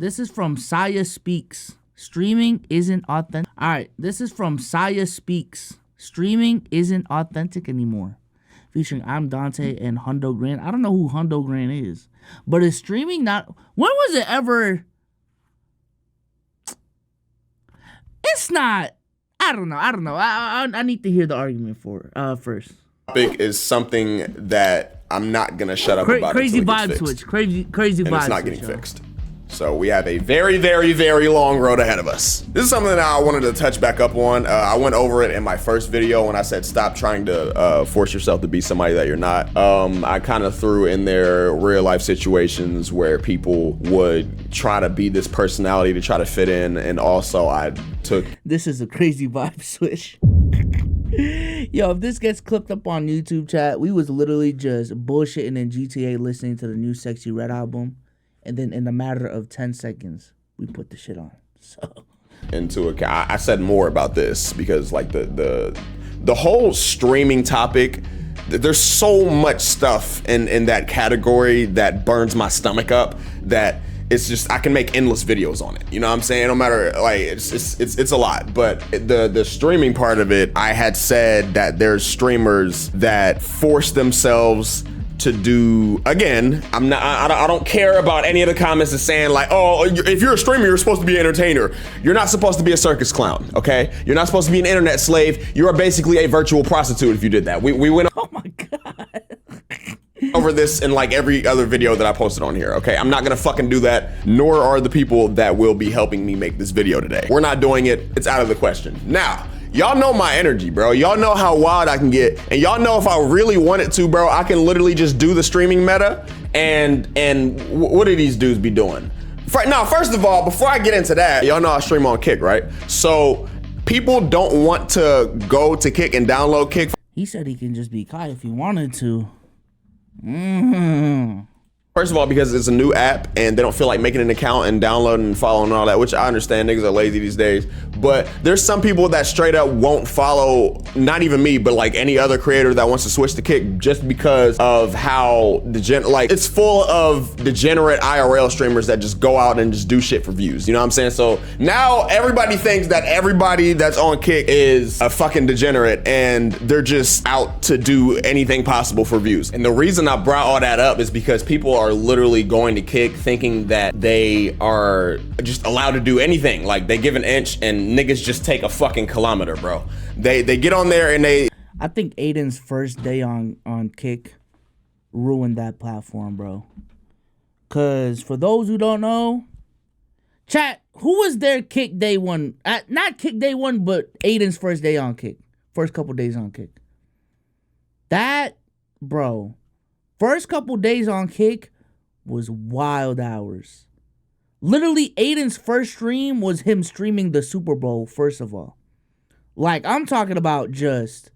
This is from Saya Speaks. Streaming isn't authentic. All right, this is from Saya Speaks. Streaming isn't authentic anymore. Featuring I'm Dante and Hundo Grand. I don't know who Hundo Grand is. But is streaming not... When was it ever... It's not... I don't know. I need to hear the argument for first. Topic is something that I'm not going to shut up about. Crazy vibe switch. Crazy vibe switch. It's not getting fixed. So we have a very, very, very long road ahead of us. This is something that I wanted to touch back up on. I went over it in my first video when I said stop trying to force yourself to be somebody that you're not. I kind of threw in there real life situations where people would try to be this personality to try to fit in, and also I took... This is a crazy vibe switch. Yo, if this gets clipped up on YouTube chat, we was literally just bullshitting in GTA listening to the new Sexy Red album. And then in a matter of 10 seconds, we put the shit on. So into account, I said more about this because like the whole streaming topic, there's so much stuff in that category that burns my stomach up that it's just, I can make endless videos on it. You know what I'm saying? No matter, like, it's a lot. But the streaming part of it, I had said that there's streamers that force themselves to do, again, I don't care about any of the comments that's saying like, oh, if you're a streamer, you're supposed to be an entertainer. You're not supposed to be a circus clown, okay? You're not supposed to be an internet slave. You are basically a virtual prostitute if you did that. We went oh my God. over this in like every other video that I posted on here, okay? I'm not gonna fucking do that, nor are the people that will be helping me make this video today. We're not doing it, it's out of the question. Now, y'all know my energy, bro. Y'all know how wild I can get. And y'all know if I really wanted to, bro, I can literally just do the streaming meta and what do these dudes be doing? Now, first of all, before I get into that, y'all know I stream on Kick, right? So people don't want to go to Kick and download Kick. He said he can just be Kai if he wanted to. First of all, because it's a new app and they don't feel like making an account and downloading and following and all that, which I understand, niggas are lazy these days. But there's some people that straight up won't follow, not even me, but like any other creator that wants to switch to Kick just because of how like it's full of degenerate IRL streamers that just go out and just do shit for views. You know what I'm saying? So now everybody thinks that everybody that's on Kick is a fucking degenerate and they're just out to do anything possible for views. And the reason I brought all that up is because people are literally going to Kick thinking that they are just allowed to do anything. Like they give an inch and niggas just take a fucking kilometer, bro. They get on there and they... I think Aiden's first day on Kick ruined that platform, bro. Cause for those who don't know, chat, who was their Kick day one? Not Kick day one, but Aiden's first day on Kick. First couple days on Kick. That, bro, first couple days on Kick was wild hours. Literally, Aiden's first stream was him streaming the Super Bowl, first of all. Like, I'm talking about just,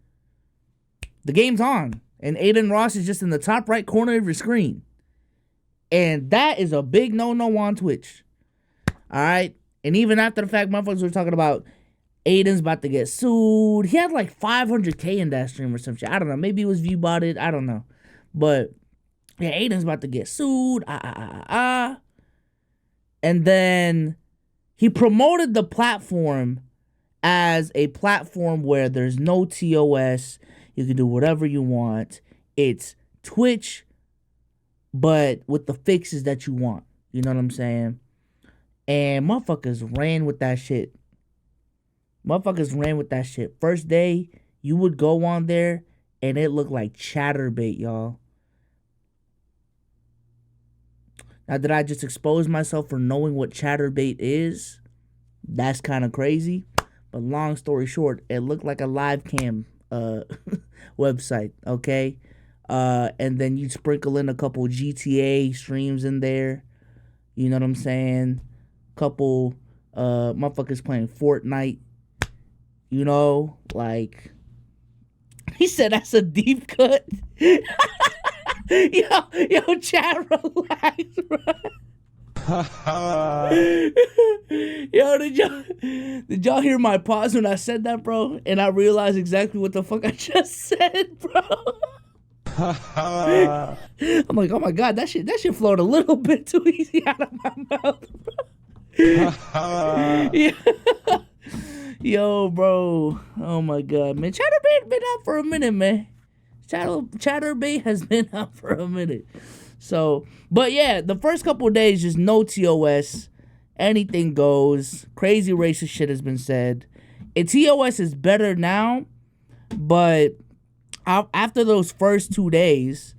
the game's on, and Aiden Ross is just in the top right corner of your screen. And that is a big no-no on Twitch. Alright? And even after the fact, motherfuckers were talking about Aiden's about to get sued. He had like 500K in that stream or some shit. I don't know. Maybe it was view-botted. I don't know. But, yeah, Aiden's about to get sued. And then he promoted the platform as a platform where there's no TOS. You can do whatever you want. It's Twitch, but with the fixes that you want. You know what I'm saying? And motherfuckers ran with that shit. First day, you would go on there, and it looked like chatterbait, y'all. Now, did I just expose myself for knowing what chatterbait is? That's kind of crazy. But long story short, it looked like a live cam website, okay? And then you sprinkle in a couple GTA streams in there. You know what I'm saying? Couple motherfuckers playing Fortnite. You know, like... He said that's a deep cut. Yo, chat, relax, bro. Yo, did y'all hear my pause when I said that, bro? And I realized exactly what the fuck I just said, bro. I'm like, oh my God, that shit flowed a little bit too easy out of my mouth, bro. Yeah. Yo, bro. Oh my god, man. Chatterbait been out for a minute, man. Chatterbait has been out for a minute. So, but yeah, the first couple of days, just no TOS. Anything goes. Crazy racist shit has been said. TOS is better now, but after those first 2 days,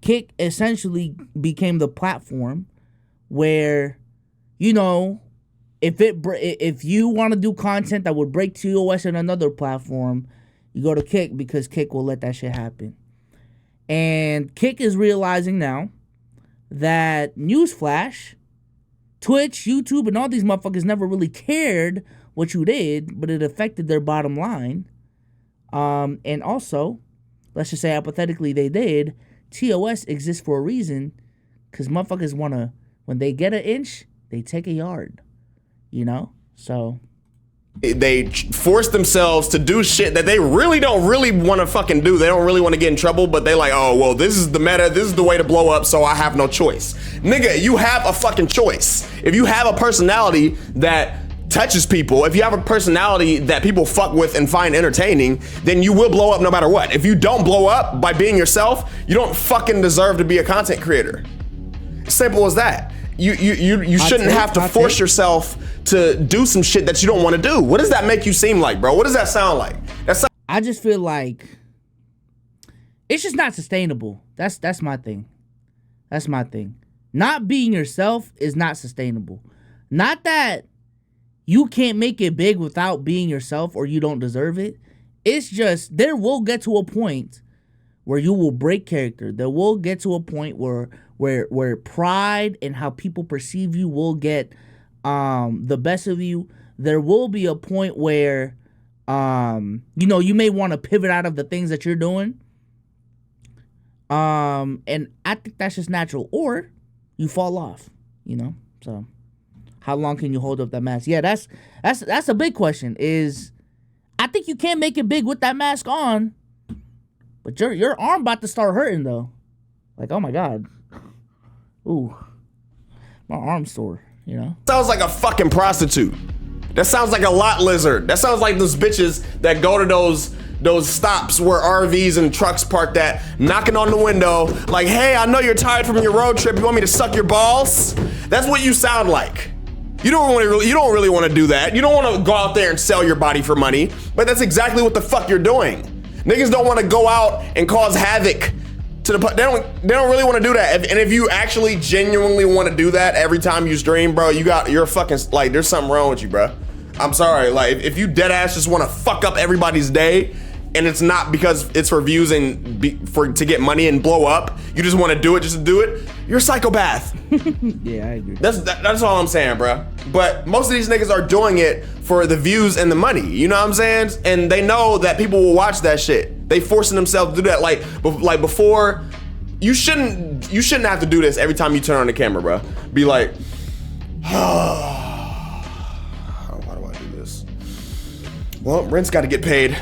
Kick essentially became the platform where, you know, if you want to do content that would break TOS in another platform, you go to Kick because Kick will let that shit happen. And Kick is realizing now that, newsflash, Twitch, YouTube, and all these motherfuckers never really cared what you did, but it affected their bottom line. And also, let's just say hypothetically they did, TOS exists for a reason, because motherfuckers want to, when they get an inch, they take a yard, you know? So they force themselves to do shit that they don't really want to fucking do. They don't really want to get in trouble, but they like, oh, well, this is the meta. This is the way to blow up, so I have no choice. Nigga, you have a fucking choice. If you have a personality that touches people, if you have a personality that people fuck with and find entertaining, then you will blow up no matter what. If you don't blow up by being yourself, you don't fucking deserve to be a content creator. Simple as that. You shouldn't have to force yourself to do some shit that you don't want to do. What does that make you seem like, bro? What does that sound like? I just feel like it's just not sustainable. That's my thing. That's my thing. Not being yourself is not sustainable. Not that you can't make it big without being yourself or you don't deserve it. It's just there will get to a point where you will break character. There will get to a point where pride and how people perceive you will get the best of you. There will be a point where you know, you may want to pivot out of the things that you're doing. And I think that's just natural. Or you fall off, you know? So how long can you hold up that mask? Yeah, that's a big question. Is I think you can't make it big with that mask on. But your arm about to start hurting though. Like, oh my god. Ooh. My arm's sore, you know? Sounds like a fucking prostitute. That sounds like a lot lizard. That sounds like those bitches that go to those stops where RVs and trucks parked at, knocking on the window, like, hey, I know you're tired from your road trip. You want me to suck your balls? That's what you sound like. You don't really want to do that. You don't want to go out there and sell your body for money, but that's exactly what the fuck you're doing. Niggas don't want to go out and cause havoc to the, they don't really want to do that. And if you actually genuinely want to do that every time you stream, bro, you're fucking, like, there's something wrong with you, bro. I'm sorry. Like, if you dead ass just want to fuck up everybody's day, and it's not because it's for views and to get money and blow up, you just want to do it just to do it, you're a psychopath. Yeah, I agree. That's all I'm saying, bro. But most of these niggas are doing it for the views and the money. You know what I'm saying? And they know that people will watch that shit. They forcing themselves to do that. Like before, you shouldn't have to do this every time you turn on the camera, bro. Be like, why do I do this? Well, rent's got to get paid.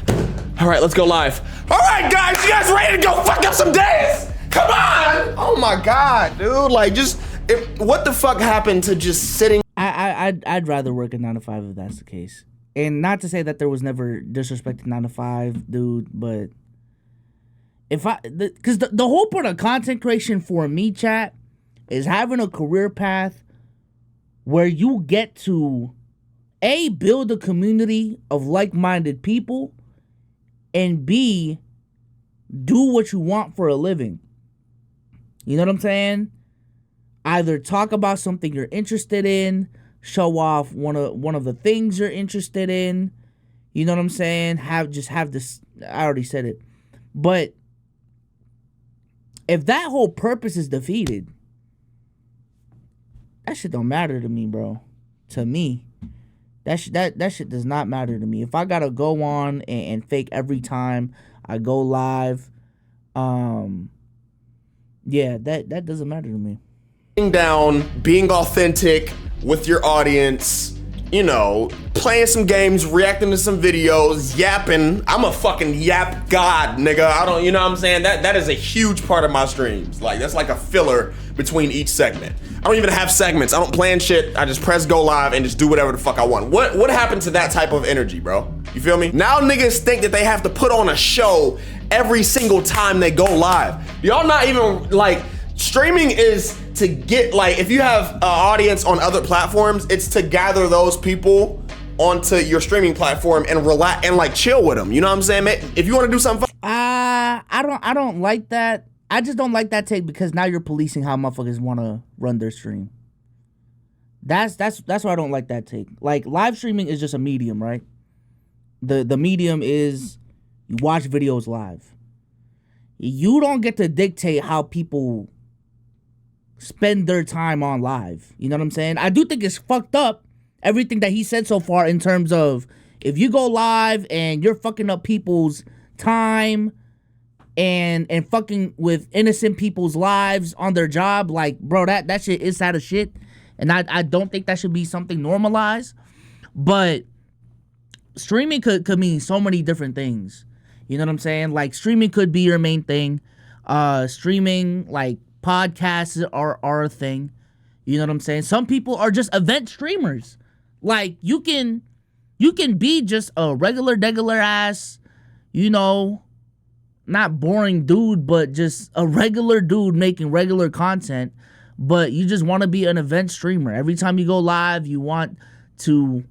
All right, let's go live. All right, guys, you guys ready to go fuck up some days? Come on! Oh my god, dude! Like, what the fuck happened to just sitting? I'd rather work a 9 to 5 if that's the case. And not to say that there was never disrespect to 9 to 5, dude, but because the whole point of content creation for me, chat, is having a career path where you get to build a community of like-minded people, and B, do what you want for a living. You know what I'm saying? Either talk about something you're interested in, show off one of the things you're interested in. You know what I'm saying? Have this. I already said it. But if that whole purpose is defeated, that shit don't matter to me, bro. To me. That shit does not matter to me. If I gotta go on and fake every time I go live, yeah, that doesn't matter to me. Down, being authentic with your audience, you know, playing some games, reacting to some videos, yapping. I'm a fucking yap god, nigga. You know what I'm saying? That is a huge part of my streams. Like, that's like a filler between each segment. I don't even have segments. I don't plan shit. I just press go live and just do whatever the fuck I want. What happened to that type of energy, bro? You feel me? Now niggas think that they have to put on a show every single time they go live. Y'all not even like, streaming is to get, like, if you have an audience on other platforms, it's to gather those people onto your streaming platform and relax and like chill with them. You know what I'm saying, man? If you want to do something fun. I don't like that. I just don't like that take because now you're policing how motherfuckers want to run their stream. That's why I don't like that take. Like, live streaming is just a medium, right? The medium is you watch videos live. You don't get to dictate how people spend their time on live. You know what I'm saying? I do think it's fucked up, everything that he said so far, in terms of if you go live and you're fucking up people's time and fucking with innocent people's lives on their job, like, bro, that shit is out of shit. And I don't think that should be something normalized. But streaming could mean so many different things. You know what I'm saying? Like, streaming could be your main thing. Streaming, like, podcasts are a thing. You know what I'm saying? Some people are just event streamers. Like, you can be just a regular ass, you know, not boring dude, but just a regular dude making regular content. But you just want to be an event streamer. Every time you go live, you want to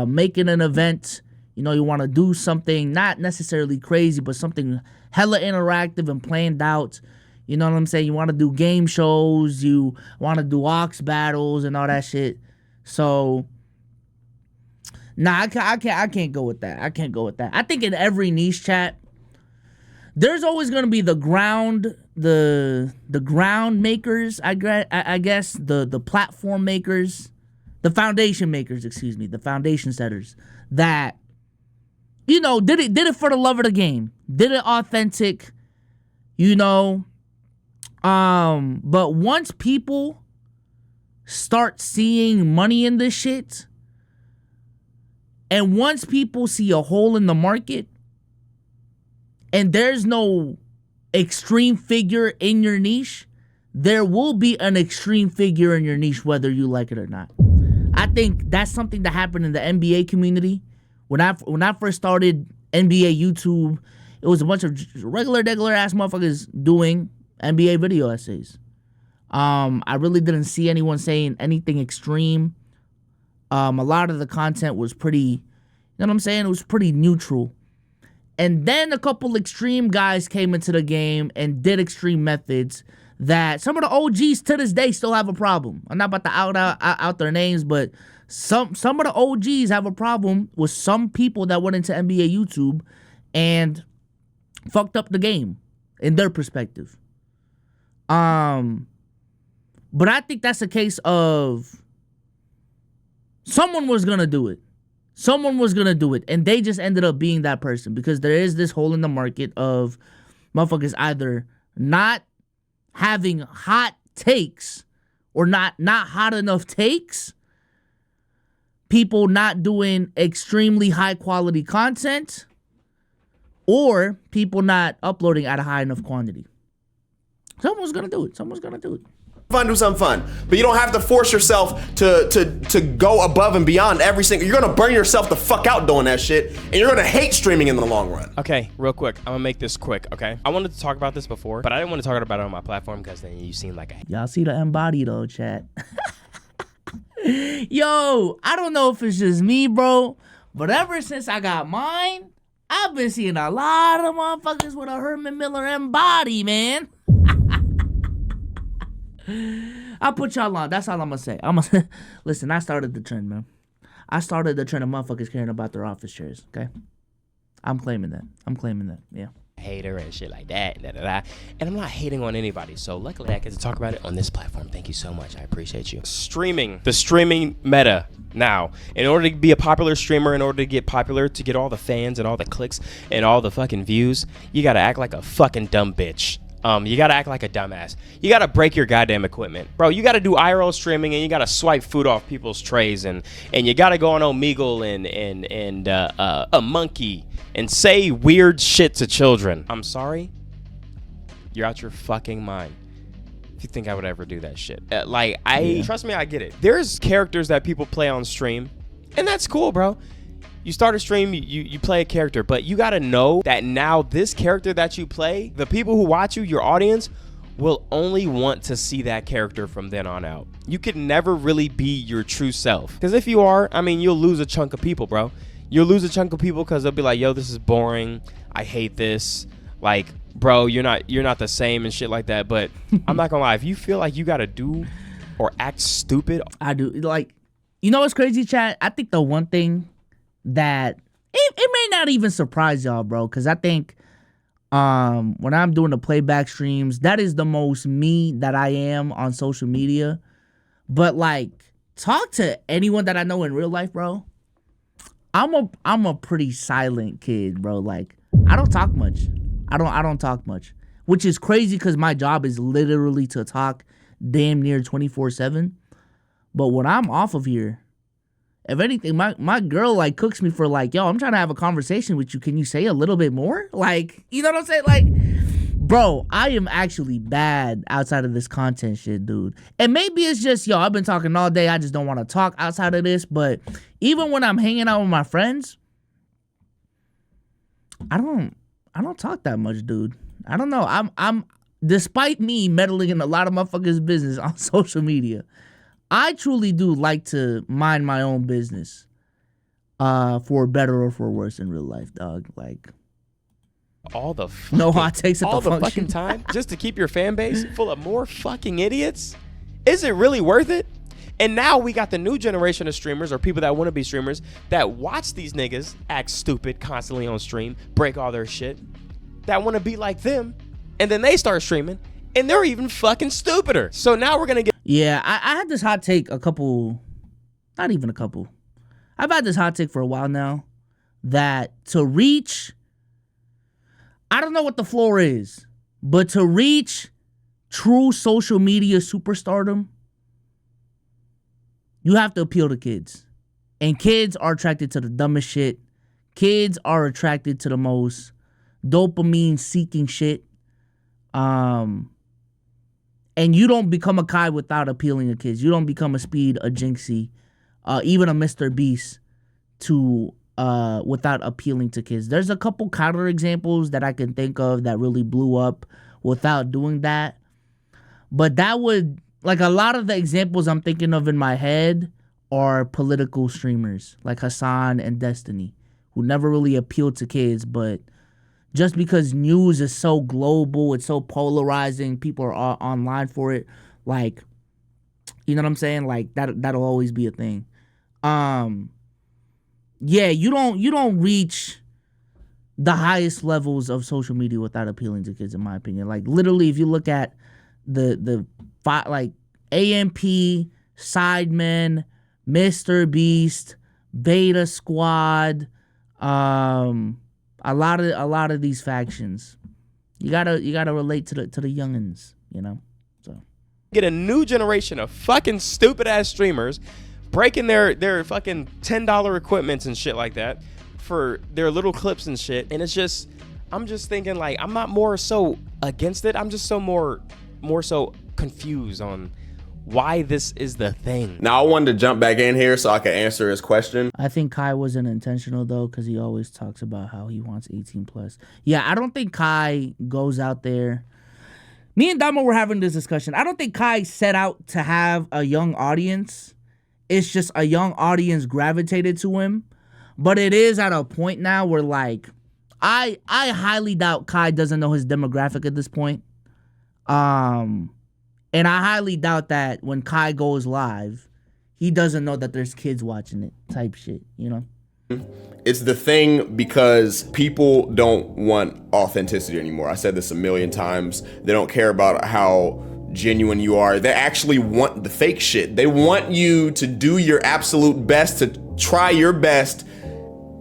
make it an event. You know, you want to do something not necessarily crazy, but something hella interactive and planned out. You know what I'm saying? You want to do game shows. You want to do ox battles and all that shit. So, nah, I can't go with that. I can't go with that. I think in every niche, chat, there's always going to be the ground makers, I guess, the platform makers, the foundation makers, the foundation setters that, you know, did it for the love of the game, did it authentic, you know. But once people start seeing money in this shit, and once people see a hole in the market, and there's no extreme figure in your niche, there will be an extreme figure in your niche, whether you like it or not. I think that's something that happened in the NBA community. When I first started NBA YouTube, it was a bunch of regular ass motherfuckers doing NBA video essays. I really didn't see anyone saying anything extreme. A lot of the content was pretty, you know what I'm saying? It was pretty neutral. And then a couple extreme guys came into the game and did extreme methods that some of the OGs to this day still have a problem. I'm not about to out their names, but some of the OGs have a problem with some people that went into NBA YouTube and fucked up the game in their perspective. But I think that's a case of someone was gonna do it. Someone was gonna do it, and they just ended up being that person, because there is this hole in the market of motherfuckers either not having hot takes or not hot enough takes, people not doing extremely high quality content, or people not uploading at a high enough quantity. Someone's gonna do it. Someone's gonna do it. Fun, do something fun, but you don't have to force yourself to go above and beyond every single. You're gonna burn yourself the fuck out doing that shit, and you're gonna hate streaming in the long run. Okay, real quick, I'm gonna make this quick. Okay, I wanted to talk about this before, but I didn't want to talk about it on my platform because then you seem like a. Y'all see the embody though, chat. Yo, I don't know if it's just me, bro, but ever since I got mine, I've been seeing a lot of motherfuckers with a Herman Miller embody, man. I'll put y'all on. That's all I'm gonna say. Listen, I started the trend, man. I started the trend of motherfuckers caring about their office chairs, okay? I'm claiming that. Yeah. Hater and shit like that, and I'm not hating on anybody, so luckily I get to talk about it on this platform. Thank you so much. I appreciate you. Streaming, the streaming meta now. In order to be a popular streamer, in order to get popular, to get all the fans and all the clicks and all the fucking views, you gotta act like a fucking dumb bitch. You gotta act like a dumbass. You gotta break your goddamn equipment. Bro, you gotta do IRL streaming, and you gotta swipe food off people's trays, and you gotta go on Omegle and a monkey and say weird shit to children. I'm sorry? You're out your fucking mind. you think I would ever do that shit. Trust me, I get it. There's characters that people play on stream, and that's cool, bro. You start a stream, you play a character, but you gotta know that now this character that you play, the people who watch you, your audience, will only want to see that character from then on out. You could never really be your true self. Because if you are, I mean, you'll lose a chunk of people, bro. You'll lose a chunk of people because they'll be like, yo, this is boring. I hate this. Like, bro, you're not the same and shit like that. But I'm not gonna lie, if you feel like you gotta do or act stupid. I do. Like, you know what's crazy, chat? I think the one thing that it may not even surprise y'all, bro, because I think when I'm doing the playback streams, that is the most me that I am on social media. But like, talk to anyone that I know in real life, bro. I'm a pretty silent kid, bro. Like, I don't talk much. I don't talk much, which is crazy because my job is literally to talk damn near 24/7. But when I'm off of here, if anything, my girl like cooks me for like, yo, I'm trying to have a conversation with you. Can you say a little bit more? Like, you know what I'm saying? Like, bro, I am actually bad outside of this content shit, dude. And maybe it's just, yo, I've been talking all day. I just don't want to talk outside of this. But even when I'm hanging out with my friends, I don't talk that much, dude. I don't know. I'm despite me meddling in a lot of motherfuckers' business on social media, I truly do like to mind my own business, for better or for worse in real life, dog. Like, all the fucking, no hot takes at all the the function. fucking time just to keep your fan base full of more fucking idiots. Is it really worth it? And now we got the new generation of streamers or people that want to be streamers that watch these niggas act stupid constantly on stream, break all their shit, that want to be like them, and then they start streaming and they're even fucking stupider. So now we're gonna get. Yeah, I had this hot take not even a couple. I've had this hot take for a while now that to reach, I don't know what the floor is, but to reach true social media superstardom, you have to appeal to kids. And kids are attracted to the dumbest shit. Kids are attracted to the most dopamine seeking shit. And you don't become a Kai without appealing to kids. You don't become a Speed, a Jinxie, even a Mr. Beast without appealing to kids. There's a couple counter examples that I can think of that really blew up without doing that. But that would, like, a lot of the examples I'm thinking of in my head are political streamers like Hassan and Destiny, who never really appealed to kids, but just because news is so global, it's so polarizing, people are all online for it, like, you know what I'm saying? Like, that'll always be a thing. Yeah, you don't reach the highest levels of social media without appealing to kids, in my opinion. Like, literally, if you look at the like AMP, Sidemen, Mr. Beast, Beta Squad, a lot of these factions, you gotta relate to the youngins, you know. So get a new generation of fucking stupid ass streamers breaking their fucking $10 equipments and shit like that for their little clips and shit. And it's just, I'm just thinking, like, I'm not more so against it. I'm just so more so confused on why this is the thing. Now, I wanted to jump back in here so I could answer his question. I think Kai wasn't intentional, though, because he always talks about how he wants 18 plus. Yeah, I don't think Kai goes out there. Me and Damo were having this discussion. I don't think Kai set out to have a young audience. It's just a young audience gravitated to him. But it is at a point now where, like, I highly doubt Kai doesn't know his demographic at this point. And I highly doubt that when Kai goes live, he doesn't know that there's kids watching it type shit, you know? It's the thing because people don't want authenticity anymore. I said this a million times. They don't care about how genuine you are. They actually want the fake shit. They want you to do your absolute best, to try your best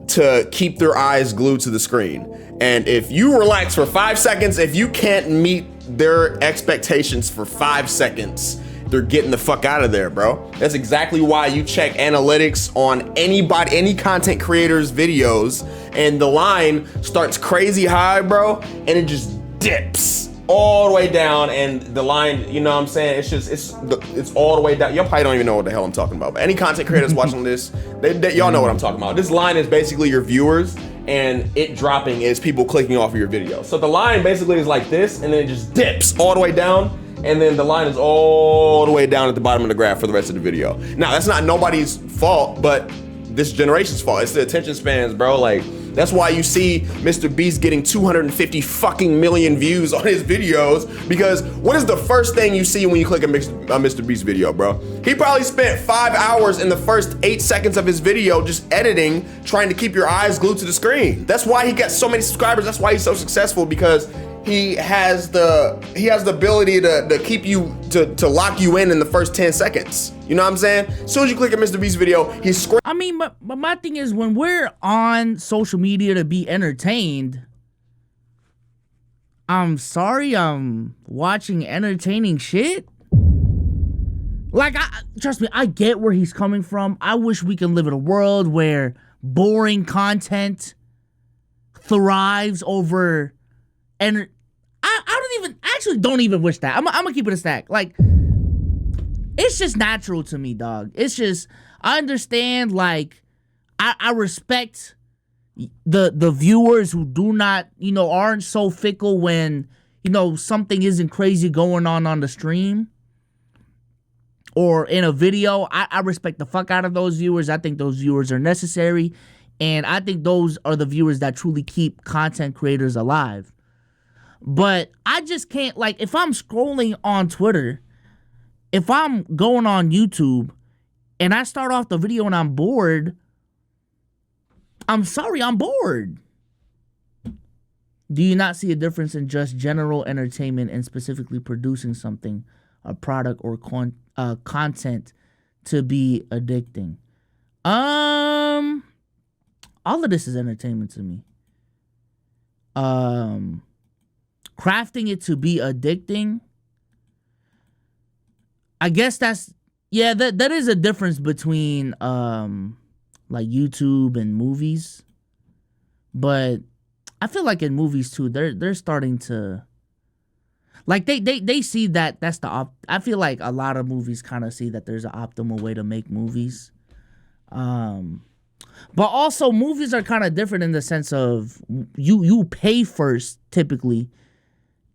to keep their eyes glued to the screen. And if you relax for 5 seconds, if you can't meet their expectations for 5 seconds, they're getting the fuck out of there, bro. That's exactly why you check analytics on any content creator's videos, and the line starts crazy high, bro, and it just dips. all the way down, and the line, you know what I'm saying? It's just, it's all the way down. Y'all probably don't even know what the hell I'm talking about. But any content creators watching this, y'all know what I'm talking about. This line is basically your viewers, and it dropping is people clicking off of your video. So the line basically is like this, and then it just dips all the way down, and then the line is all the way down at the bottom of the graph for the rest of the video. Now, that's not nobody's fault, but this generation's fault. It's the attention spans, bro. Like, that's why you see Mr. Beast getting 250 fucking million views on his videos, because what is the first thing you see when you click a Mr. Beast video, bro? He probably spent 5 hours in the first 8 seconds of his video just editing, trying to keep your eyes glued to the screen. That's why he got so many subscribers. That's why he's so successful, because he has the ability to keep you, to lock you in the first 10 seconds. You know what I'm saying? As soon as you click a Mr. Beast video, he's screaming. I mean, but my thing is, when we're on social media to be entertained, I'm sorry, I'm watching entertaining shit. Like, trust me, I get where he's coming from. I wish we can live in a world where boring content thrives over, and don't even wish that. I'm gonna keep it a stack. Like, it's just natural to me, dog. It's just, I understand, like, I respect the viewers who do not, aren't so fickle when, something isn't crazy going on the stream or in a video. I respect the fuck out of those viewers. I think those viewers are necessary, and I think those are the viewers that truly keep content creators alive. But I just can't, like, if I'm scrolling on Twitter, if I'm going on YouTube and I start off the video and I'm bored, I'm sorry, I'm bored. Do you not see a difference in just general entertainment and specifically producing something, a product or content, to be addicting? All of this is entertainment to me. Crafting it to be addicting, I guess that is a difference between like YouTube and movies. But I feel like in movies too, they're starting to, like, they see that that's I feel like a lot of movies kind of see that there's an optimal way to make movies. But also movies are kind of different in the sense of you pay first typically,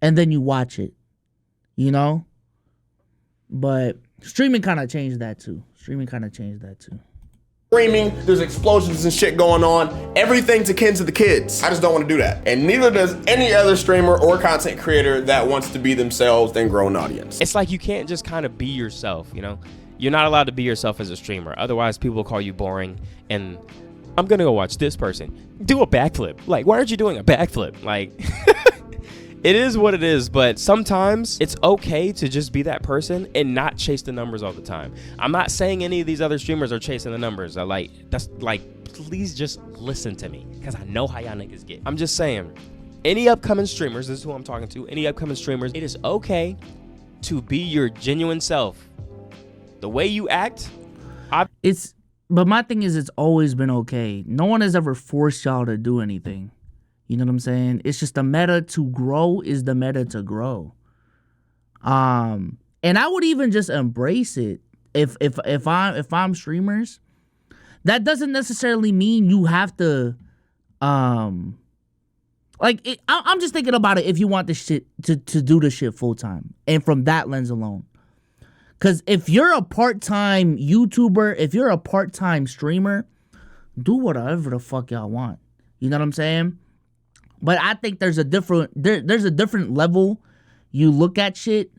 and then you watch it, But streaming kind of changed that too. Screaming, there's explosions and shit going on. Everything's akin to the kids. I just don't want to do that. And neither does any other streamer or content creator that wants to be themselves and grow an audience. It's like you can't just kind of be yourself, You're not allowed to be yourself as a streamer. Otherwise, people will call you boring. And I'm going to go watch this person do a backflip. Like, why aren't you doing a backflip? Like... It is what it is, but sometimes it's okay to just be that person and not chase the numbers all the time. I'm not saying any of these other streamers are chasing the numbers. Please just listen to me, because I know how y'all niggas get. I'm just saying, any upcoming streamers, this is who I'm talking to, any upcoming streamers, it is okay to be your genuine self. The way you act, but my thing is, it's always been okay. No one has ever forced y'all to do anything. You know what I'm saying? It's just the meta to grow is the meta to grow. And I would even just embrace it. If I'm streamers, that doesn't necessarily mean you have to I'm just thinking about it if you want this shit to do the shit full time, and from that lens alone. Cause if you're a part-time YouTuber, if you're a part-time streamer, do whatever the fuck y'all want. You know what I'm saying? But I think there's a different level you look at shit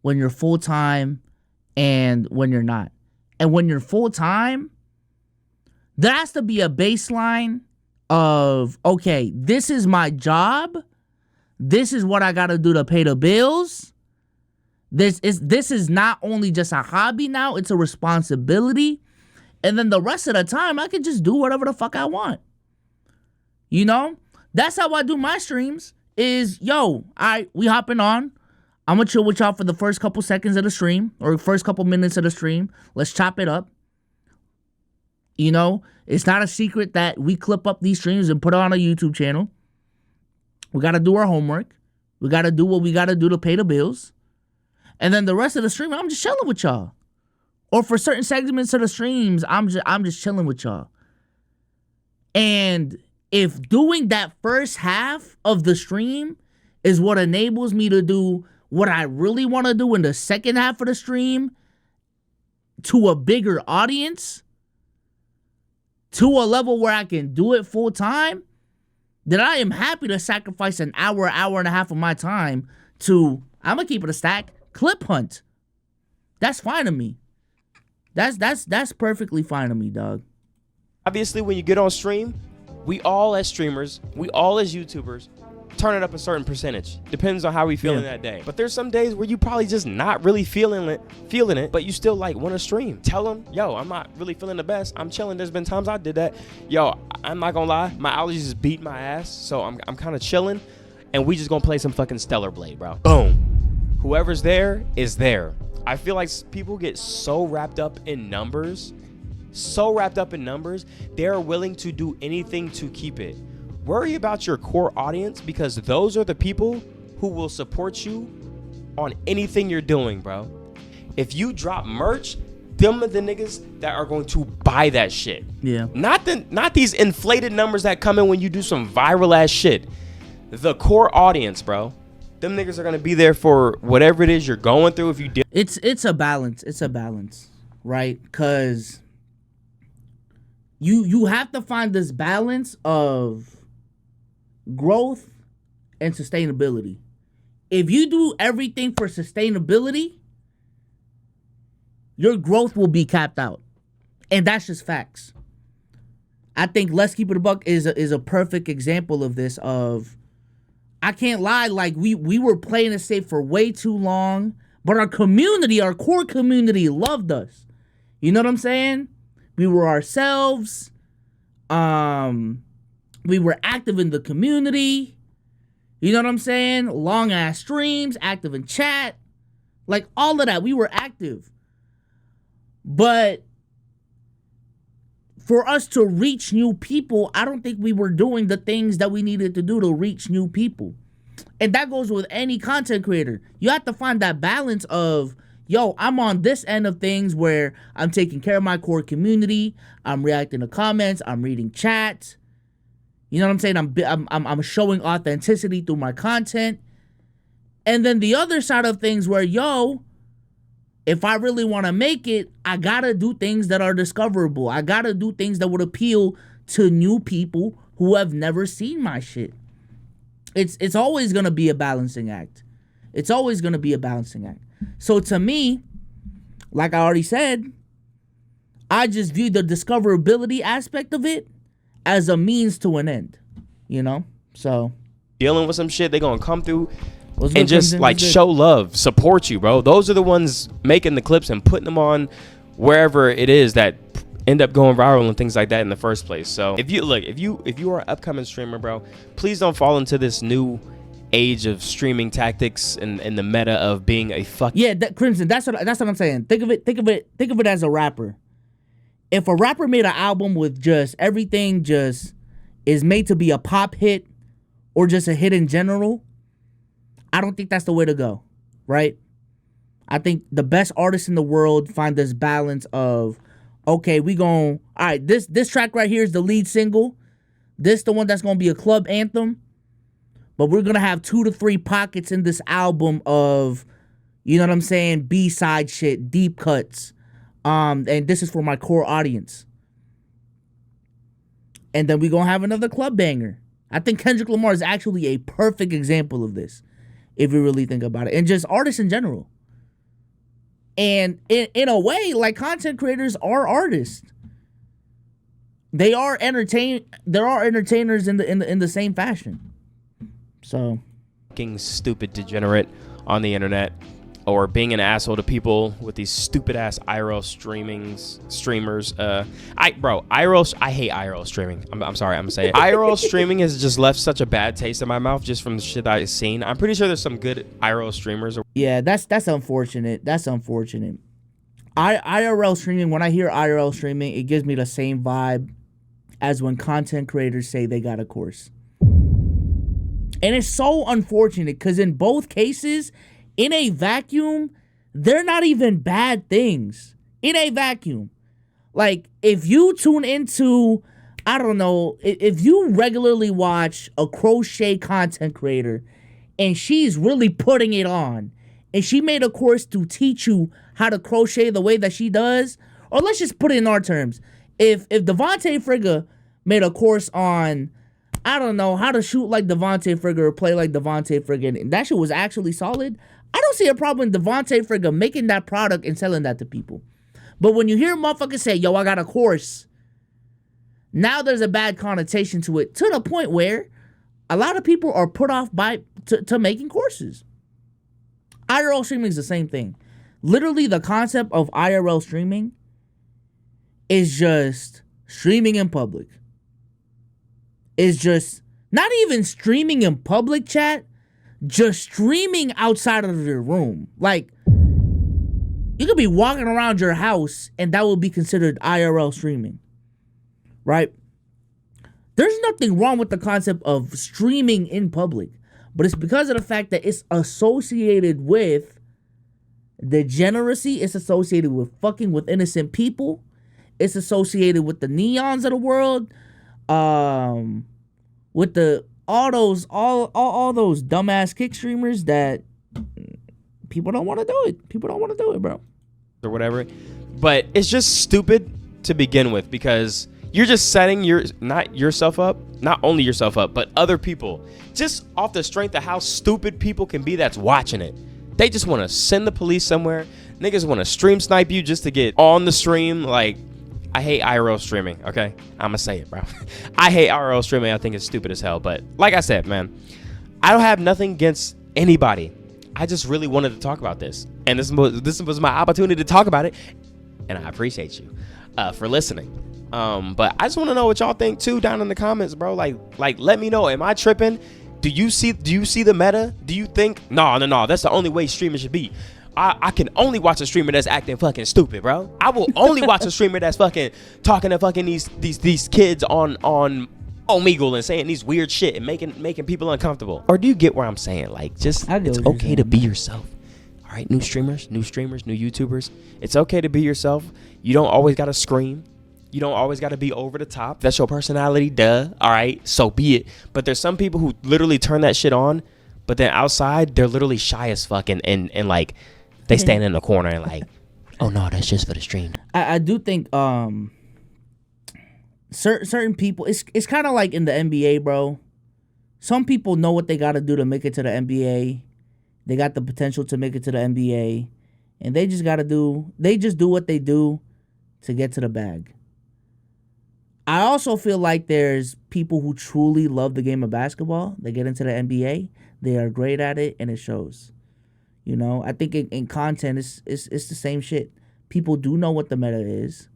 when you're full-time and when you're not. And when you're full-time, there has to be a baseline of, okay, this is my job. This is what I got to do to pay the bills. This is not only just a hobby now, it's a responsibility. And then the rest of the time, I can just do whatever the fuck I want. That's how I do my streams, is, we hopping on. I'm going to chill with y'all for the first couple seconds of the stream, or first couple minutes of the stream. Let's chop it up. It's not a secret that we clip up these streams and put it on a YouTube channel. We got to do our homework. We got to do what we got to do to pay the bills. And then the rest of the stream, I'm just chilling with y'all. Or for certain segments of the streams, I'm just chilling with y'all. And if doing that first half of the stream is what enables me to do what I really want to do in the second half of the stream to a bigger audience, to a level where I can do it full time, then I am happy to sacrifice an hour and a half of my time to, I'm going to keep it a stack, clip hunt. That's fine to me. That's perfectly fine to me, dog. Obviously, when you get on stream, we all as streamers, we all as YouTubers, turn it up a certain percentage. Depends on how we feeling that day. But there's some days where you probably just not really feeling it, but you still like want to stream. Tell them, yo, I'm not really feeling the best. I'm chilling. There's been times I did that. Yo, I'm not gonna lie, my allergies just beat my ass, so I'm kind of chilling, and we just gonna play some fucking Stellar Blade, bro. Boom. Whoever's there is there. I feel like people get so wrapped up in numbers, they're willing to do anything to keep it. Worry about your core audience, because those are the people who will support you on anything you're doing, bro. If you drop merch, them are the niggas that are going to buy that shit. Yeah. Not these inflated numbers that come in when you do some viral ass shit. The core audience, bro. Them niggas are gonna be there for whatever it is you're going through. If you did, it's a balance. It's a balance, right? Because you have to find this balance of growth and sustainability. If you do everything for sustainability, your growth will be capped out, and that's just facts. I think Let's Keep It a Buck is a perfect example of this. Of, I can't lie, like we were playing it safe for way too long, but our community, our core community, loved us. You know what I'm saying? We were ourselves. We were active in the community. You know what I'm saying? Long ass streams, active in chat, like all of that. We were active. But for us to reach new people, I don't think we were doing the things that we needed to do to reach new people. And that goes with any content creator. You have to find that balance of, yo, I'm on this end of things where I'm taking care of my core community. I'm reacting to comments. I'm reading chats. You know what I'm saying? I'm showing authenticity through my content. And then the other side of things where, yo, if I really want to make it, I got to do things that are discoverable. I got to do things that would appeal to new people who have never seen my shit. It's always going to be a balancing act. It's always going to be a balancing act. So to me, like I already said, I just view the discoverability aspect of it as a means to an end, you know? So dealing with some shit, they gonna come through and just like show love, support you, bro. Those are the ones making the clips and putting them on wherever it is that end up going viral and things like that in the first place. So if you are an upcoming streamer, bro, please don't fall into this new age of streaming tactics and the meta of being a Crimson. That's what I'm saying. Think of it as a rapper. If a rapper made an album with just everything just is made to be a pop hit or just a hit in general, I don't think that's the way to go, right? I think the best artists in the world find this balance of, okay, all right, this track right here is the lead single. This the one that's going to be a club anthem. But we're going to have 2 to 3 pockets in this album of, you know what I'm saying, B-side shit, deep cuts. And this is for my core audience. And then we're going to have another club banger. I think Kendrick Lamar is actually a perfect example of this, if you really think about it. And just artists in general. And in a way, like, content creators are artists. They are entertainers in the same fashion. So, fucking stupid degenerate on the internet, or being an asshole to people with these stupid ass IRL streamers. I hate IRL streaming. I'm sorry, I'm gonna say it. IRL streaming has just left such a bad taste in my mouth just from the shit that I've seen. I'm pretty sure there's some good IRL streamers. Yeah, that's unfortunate. That's unfortunate. IRL streaming, when I hear IRL streaming, it gives me the same vibe as when content creators say they got a course. And it's so unfortunate because in both cases, in a vacuum, they're not even bad things. In a vacuum. Like, if you tune into, I don't know, if you regularly watch a crochet content creator and she's really putting it on, and she made a course to teach you how to crochet the way that she does, or let's just put it in our terms. If Devontae Frigga made a course on, I don't know, how to shoot like Devontae Frigga or play like Devontae Frigga, and that shit was actually solid, I don't see a problem with Devontae Frigga making that product and selling that to people. But when you hear motherfuckers say, yo, I got a course, now there's a bad connotation to it, to the point where a lot of people are put off to making courses. IRL streaming is the same thing. Literally, the concept of IRL streaming is just streaming in public. It's just not even streaming in public, chat, just streaming outside of your room. Like, you could be walking around your house and that will be considered IRL streaming, right? There's nothing wrong with the concept of streaming in public, but it's because of the fact that it's associated with degeneracy. It's associated with fucking with innocent people. It's associated with the neons of the world, with the all those dumbass kick streamers that people don't want to do it. People don't want to do it, bro. Or whatever. But it's just stupid to begin with, because you're just setting not only yourself up, but other people, just off the strength of how stupid people can be that's watching it. They just want to send the police somewhere. Niggas want to stream snipe you just to get on the stream. Like, I hate IRL streaming, okay? I'm gonna say it, bro. I hate IRL streaming. I think it's stupid as hell. But like I said, man, I don't have nothing against anybody. I just really wanted to talk about this. And this was my opportunity to talk about it. And I appreciate you for listening. But I just want to know what y'all think too down in the comments, bro. Like let me know. Am I tripping? Do you see the meta? Do you think no, that's the only way streaming should be? I can only watch a streamer that's acting fucking stupid, bro. I will only watch a streamer that's fucking talking to fucking these kids on Omegle and saying these weird shit and making people uncomfortable. Or do you get where I'm saying? Like, just it's okay to be yourself. All right, new streamers, new YouTubers. It's okay to be yourself. You don't always gotta scream. You don't always gotta be over the top. That's your personality, duh. All right, so be it. But there's some people who literally turn that shit on, but then outside they're literally shy as fuck and like they stand in the corner and like, oh no, that's just for the stream. I do think certain people, it's kind of like in the NBA, bro. Some people know what they got to do to make it to the NBA. They got the potential to make it to the NBA, and they just do what they do to get to the bag. I also feel like there's people who truly love the game of basketball. They get into the NBA. They are great at it, and it shows. You know, I think in content, it's the same shit. People do know what the meta is.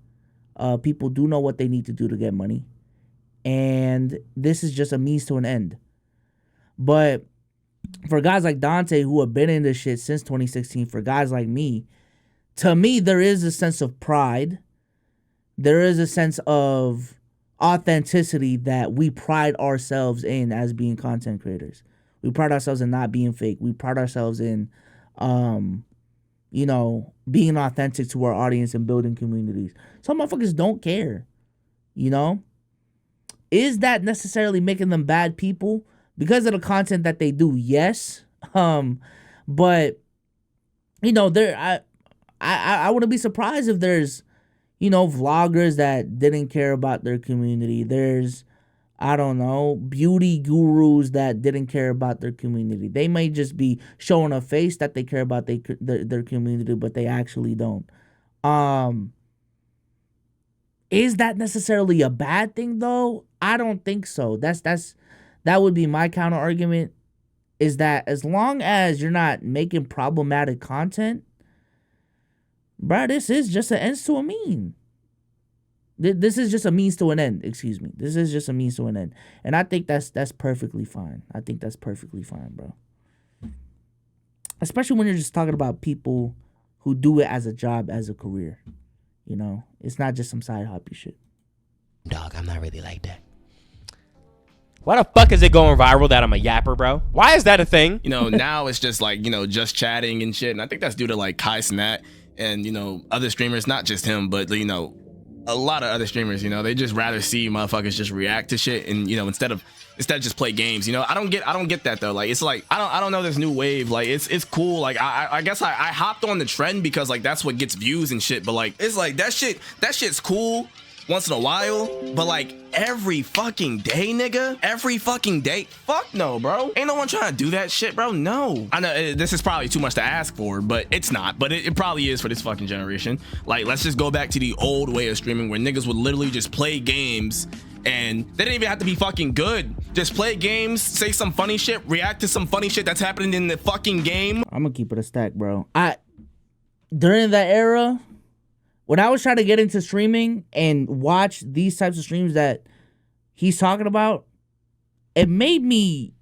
People do know what they need to do to get money. And this is just a means to an end. But for guys like Dante, who have been in this shit since 2016, for guys like me, to me, there is a sense of pride. There is a sense of authenticity that we pride ourselves in as being content creators. We pride ourselves in not being fake. We pride ourselves in you know, being authentic to our audience and building communities. Some motherfuckers don't care, you know? Is that necessarily making them bad people? Because of the content that they do, yes. But, you know, I wouldn't be surprised if there's, you know, vloggers that didn't care about their community. There's, I don't know, beauty gurus that didn't care about their community. They may just be showing a face that they care about their community, but they actually don't. Is that necessarily a bad thing though? I don't think so. That would be my counter argument, is that as long as you're not making problematic content, bruh, this is just an ends to a mean. This is just a means to an end, excuse me. This is just a means to an end. And I think that's perfectly fine. I think that's perfectly fine, bro. Especially when you're just talking about people who do it as a job, as a career. You know? It's not just some side hobby shit. Dog, I'm not really like that. Why the fuck is it going viral that I'm a yapper, bro? Why is that a thing? You know, now it's just like, you know, just chatting and shit. And I think that's due to like Kai Cenat and, you know, other streamers, not just him, but, you know, a lot of other streamers, you know, they just rather see motherfuckers just react to shit and, you know, instead of just play games. You know, I don't get that though. Like, it's like I don't know this new wave. Like, it's cool. Like, I guess I hopped on the trend because like that's what gets views and shit. But like, it's like that shit's cool once in a while, but like every fucking day, nigga, every fucking day, fuck no, bro. Ain't no one trying to do that shit, bro. No. I know this is probably too much to ask for, but it's not. But it probably is for this fucking generation. Like, let's just go back to the old way of streaming where niggas would literally just play games and they didn't even have to be fucking good. Just play games, say some funny shit, react to some funny shit that's happening in the fucking game. I'm gonna keep it a stack, bro. During that era, when I was trying to get into streaming and watch these types of streams that he's talking about, it made me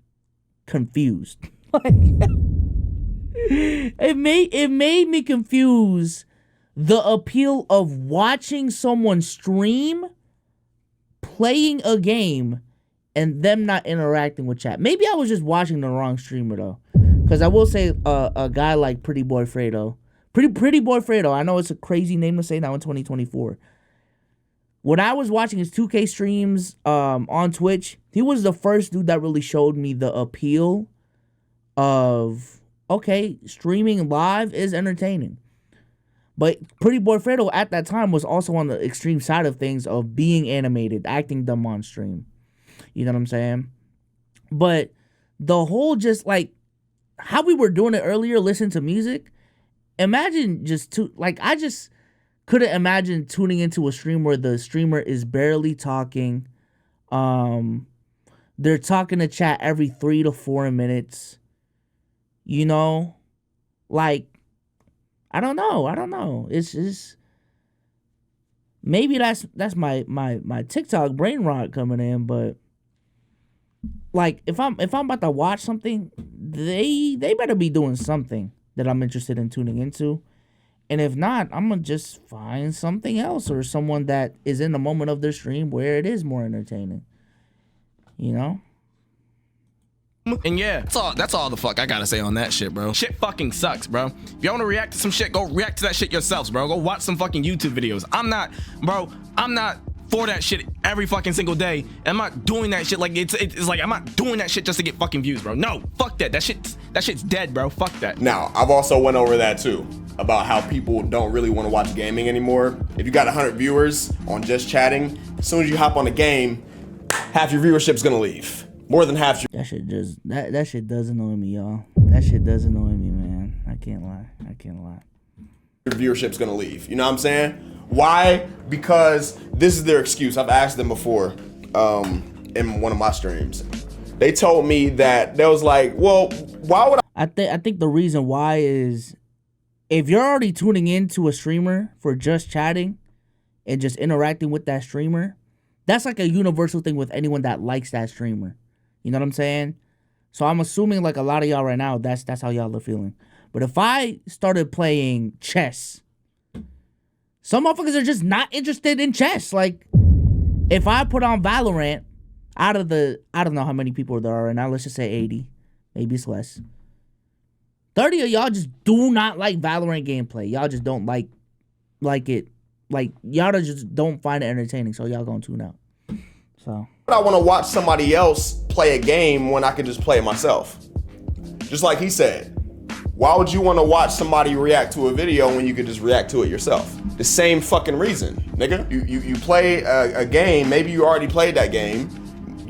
confused. Like, it made me confuse the appeal of watching someone stream, playing a game, and them not interacting with chat. Maybe I was just watching the wrong streamer though, because I will say a guy like Pretty Boy Fredo. Pretty Boy Fredo. I know it's a crazy name to say now in 2024. When I was watching his 2K streams on Twitch, he was the first dude that really showed me the appeal of, okay, streaming live is entertaining. But Pretty Boy Fredo at that time was also on the extreme side of things of being animated, acting dumb on stream. You know what I'm saying? But the whole just like how we were doing it earlier, listen to music. Imagine I just couldn't imagine tuning into a stream where the streamer is barely talking. They're talking to chat every 3 to 4 minutes. You know? Like, I don't know. It's just maybe that's my TikTok brain rot coming in, but like if I'm about to watch something, they better be doing something that I'm interested in tuning into. And if not, I'm gonna just find something else or someone that is in the moment of their stream where it is more entertaining. You know? And yeah, that's all the fuck I gotta say on that shit, bro. Shit fucking sucks, bro. If y'all wanna react to some shit, go react to that shit yourselves, bro. Go watch some fucking YouTube videos. I'm not for that shit every fucking single day. I'm not doing that shit like it's like I'm not doing that shit just to get fucking views, bro. No, fuck that. That shit's dead, bro. Fuck that. Now, I've also went over that too, about how people don't really want to watch gaming anymore. If you got 100 viewers on just chatting, as soon as you hop on a game, half your viewership's gonna leave. More than half your... That shit does annoy me, y'all. That shit does annoy me, man. I can't lie. Your viewership's gonna leave. You know what I'm saying? Why? Because this is their excuse. I've asked them before in one of my streams. They told me that they was like, well, why would I think the reason why is if you're already tuning into a streamer for just chatting and just interacting with that streamer, that's like a universal thing with anyone that likes that streamer. You know what I'm saying? So I'm assuming like a lot of y'all right now, that's how y'all are feeling. But if I started playing chess, some motherfuckers are just not interested in chess. Like, if I put on Valorant, I don't know how many people there are right now. Let's just say 80. Maybe it's less. 30 of y'all just do not like Valorant gameplay. Y'all just don't like it. Like, y'all just don't find it entertaining, so y'all gonna tune out. So. But I want to watch somebody else play a game when I can just play it myself. Just like he said. Why would you want to watch somebody react to a video when you could just react to it yourself? The same fucking reason, nigga. You play a game, maybe you already played that game.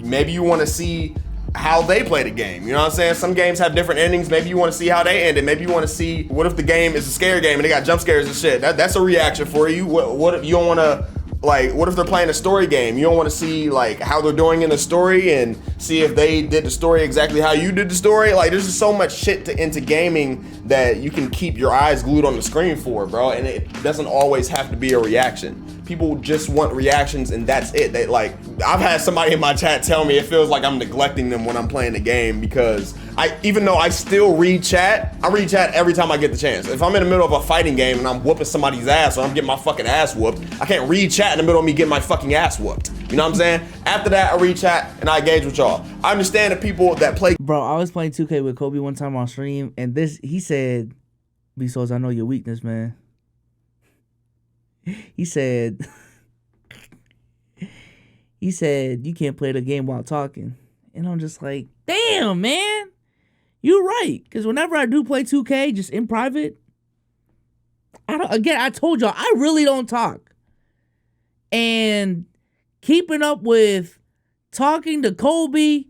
Maybe you want to see how they play the game. You know what I'm saying? Some games have different endings. Maybe you want to see how they ended. Maybe you want to see what if the game is a scare game and they got jump scares and shit. That's a reaction for you. What if you don't want to, like, what if they're playing a story game? You don't want to see like how they're doing in the story and see if they did the story exactly how you did the story. Like, there's just so much shit into gaming that you can keep your eyes glued on the screen for, bro. And it doesn't always have to be a reaction. People just want reactions and that's it. They like, I've had somebody in my chat tell me it feels like I'm neglecting them when I'm playing the game because even though I still read chat, I read chat every time I get the chance. If I'm in the middle of a fighting game and I'm whooping somebody's ass or I'm getting my fucking ass whooped, I can't read chat in the middle of me getting my fucking ass whooped. You know what I'm saying? After that, I read chat and I engage with y'all. I understand the people that play. Bro, I was playing 2K with Kobe one time on stream, and he said, "Bezos, I know your weakness, man." He said, you can't play the game while talking. And I'm just like, damn, man. You're right. Because whenever I do play 2K, just in private, I told y'all, I really don't talk. And keeping up with talking to Kobe,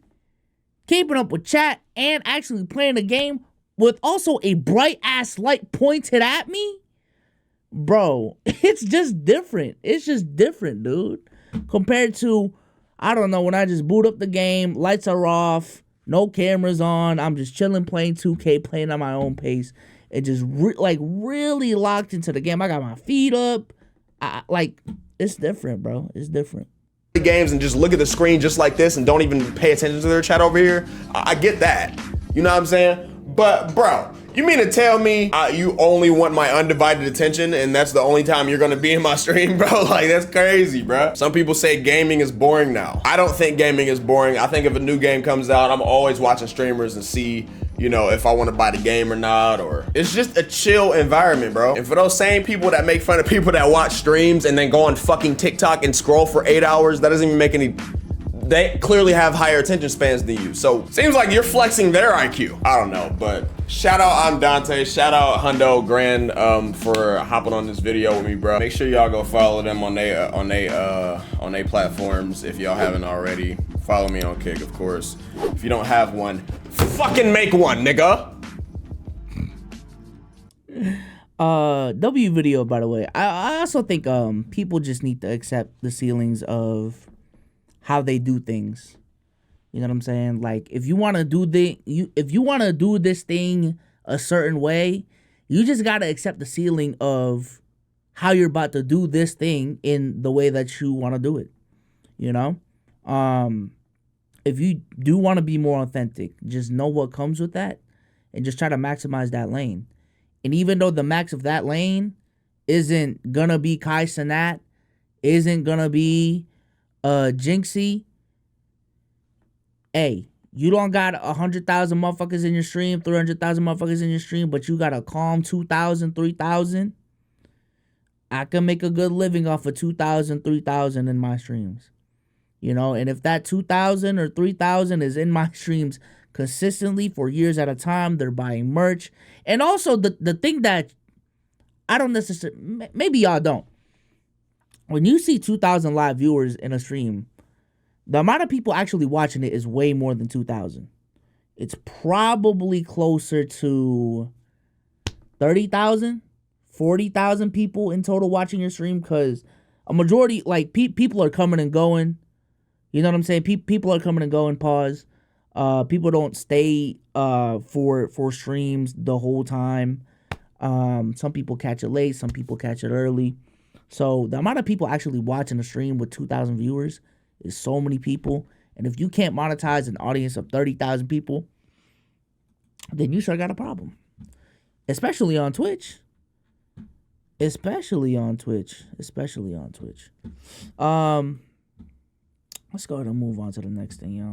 keeping up with chat, and actually playing the game with also a bright ass light pointed at me, bro, it's just different. It's just different, dude. Compared to, I don't know, when I just boot up the game, lights are off, no cameras on, I'm just chilling playing 2K, playing at my own pace, and just really locked into the game. I got my feet up. It's different, bro. It's different. Games and just look at the screen just like this and don't even pay attention to their chat over here. I get that. You know what I'm saying? But bro, you mean to tell me you only want my undivided attention and that's the only time you're gonna be in my stream, bro? Like, that's crazy, bro. Some people say gaming is boring now. I don't think gaming is boring. I think if a new game comes out, I'm always watching streamers and see, you know, if I want to buy the game or not, or it's just a chill environment, bro. And for those same people that make fun of people that watch streams and then go on fucking TikTok and scroll for 8 hours, that doesn't even make any, they clearly have higher attention spans than you. So seems like you're flexing their IQ. I don't know, but shout out, I'm Dante. Shout out Hundo Grand for hopping on this video with me, bro. Make sure y'all go follow them on they platforms if y'all haven't already. Follow me on Kick, of course. If you don't have one, fucking make one, nigga. W video, by the way. I also think people just need to accept the ceilings of how they do things. You know what I'm saying? Like, if you want to do this thing a certain way, you just got to accept the ceiling of how you're about to do this thing in the way that you want to do it. You know? If you do want to be more authentic, just know what comes with that and just try to maximize that lane. And even though the max of that lane isn't gonna be Kai Cenat, isn't gonna be Jinxie, hey, you don't got 100,000 motherfuckers in your stream, 300,000 motherfuckers in your stream, but you got a calm 2,000, 3,000. I can make a good living off of 2,000, 3,000 in my streams. You know, and if that 2,000 or 3,000 is in my streams consistently for years at a time, they're buying merch. And also the thing that I don't necessarily, maybe y'all don't. When you see 2,000 live viewers in a stream, the amount of people actually watching it is way more than 2,000. It's probably closer to 30,000, 40,000 people in total watching your stream, because a majority, like, people are coming and going. You know what I'm saying? People are coming and going, pause. People don't stay for streams the whole time. Some people catch it late, some people catch it early. So the amount of people actually watching a stream with 2,000 viewers is so many people. And if you can't monetize an audience of 30,000 people, then you sure got a problem. Especially on Twitch. Especially on Twitch. Let's go ahead and move on to the next thing, y'all.